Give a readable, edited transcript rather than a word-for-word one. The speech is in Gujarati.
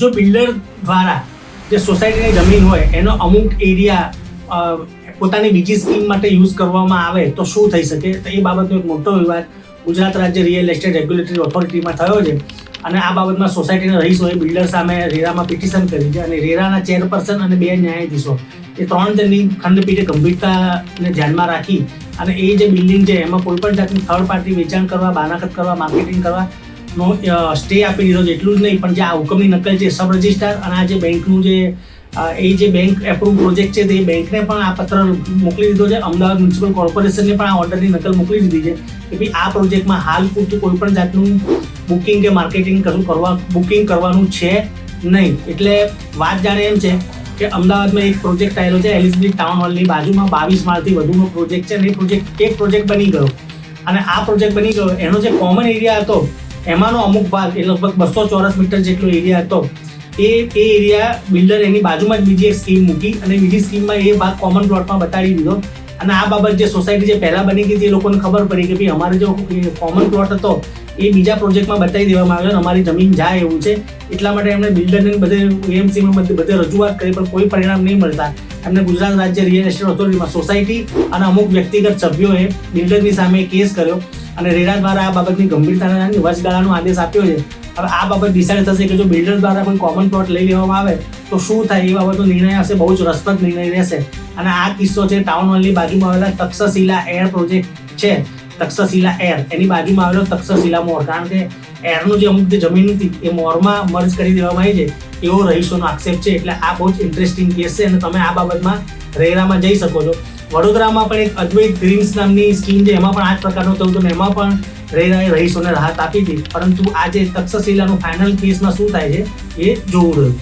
જો બિલ્ડર દ્વારા જે સોસાયટીની જમીન હોય એનો અમુક એરિયા પોતાની બીજી સ્કીમ માટે યુઝ કરવામાં આવે તો શું થઈ શકે, તો એ બાબતનો એક મોટો વિવાદ ગુજરાત રાજ્ય રિયલ એસ્ટેટ રેગ્યુલેટરી ઓથોરિટીમાં થયો છે. અને આ બાબતમાં સોસાયટીના રહીશોએ બિલ્ડર સામે રેરામાં પિટિશન કરી છે અને રેરાના ચેરપર્સન અને 2 ન્યાયાધીશો એ 3 જણની ખંડપીઠે ગંભીરતાને ધ્યાનમાં રાખી અને એ જે બિલ્ડિંગ છે એમાં કોઈ પણ જાતની થર્ડ પાર્ટી વેચાણ કરવા, બાનાખત કરવા, માર્કેટિંગ કરવા નો સ્ટે આપી દીધો છે. એટલું જ નહીં, પણ જે આ હુકમની નકલ છે સબ રજિસ્ટ્રાર અને આ જે બેંકનું જે બેંક એપ્રુવ પ્રોજેક્ટ છે તે બેંકને પણ આ પત્ર મોકલી દીધો છે. અમદાવાદ મ્યુનિસિપલ કોર્પોરેશનને પણ આ ઓર્ડરની નકલ મોકલી દીધી છે કે ભાઈ આ પ્રોજેક્ટમાં હાલ પૂરતું કોઈ પણ જાતનું બુકિંગ કે માર્કેટિંગ કશું બુકિંગ કરવાનું છે નહીં. એટલે વાત જાણે એમ છે કે અમદાવાદમાં એક પ્રોજેક્ટ આવેલો છે એલિઝાબેથ ટાઉન હોલની બાજુમાં 22 માળથી વધુનો પ્રોજેક્ટ છે અને એક પ્રોજેક્ટ બની ગયો. અને આ પ્રોજેક્ટ બની ગયો એનો જે કોમન એરિયા હતો એમાંનો અમુક ભાગ એ લગભગ 200 ચોરસ મીટર જેટલો એરિયા હતો. એ એરિયા બિલ્ડર એની બાજુમાં જ બીજી એક સ્કીમ મૂકી અને બીજી સ્કીમમાં એ ભાગ કોમન પ્લોટમાં બતાડી દીધો. અને આ બાબત જે સોસાયટી જે પહેલા બની ગઈ હતી એ લોકોને ખબર પડી કે ભાઈ અમારે જો કોમન પ્લોટ હતો એ બીજા પ્રોજેક્ટમાં બતાવી દેવામાં આવ્યો અને અમારી જમીન જાય એવું છે. એટલા માટે એમણે બિલ્ડરને બધે એએમસીમાં બધે રજૂઆત કરી પણ કોઈ પરિણામ નહીં મળતા એમને ગુજરાત રાજ્ય રિયલ એસ્ટેટ ઓથોરિટીમાં સોસાયટી અને અમુક વ્યક્તિગત સભ્યોએ બિલ્ડરની સામે કેસ કર્યો અને રેરા દ્વારા આ બાબતની ગંભીરતાના વચગાળાનો આદેશ આપ્યો છે. હવે આ બાબત ડિસાઇડ થશે કે જો બિલ્ડર દ્વારા કોઈ કોમન પ્લોટ લઈ લેવામાં આવે તો શું થાય, એ બાબતનો નિર્ણય હશે. બહુ જ રસપ્રદ નિર્ણય રહેશે. અને આ કિસ્સો છે ટાઉન હોલની બાજુમાં આવેલા તક્ષશિલા એર પ્રોજેક્ટ છે. તક્ષશિલા એર એની બાજુમાં આવેલો તક્ષશિલા મોર, કારણ કે એરનું જે અમુક જે જમીન હતી એ મોરમાં મર્જ કરી દેવામાં આવી છે એવો રહીશોનો આક્ષેપ છે. એટલે આ બહુ જ ઇન્ટરેસ્ટિંગ કેસ છે અને તમે આ બાબતમાં રેરામાં જઈ શકો છો. વડોદરામાં પણ એક અદ્વૈત ગ્રીન્સ નામની સ્કીમ છે, એમાં પણ આ જ પ્રકારનું થયું હતું. એમાં પણ રેરાએ રહીશોને રાહત આપી હતી. પરંતુ આ જે તક્ષશિલાનું ફાઇનલ કેસમાં શું થાય છે એ જોવું રહ્યું.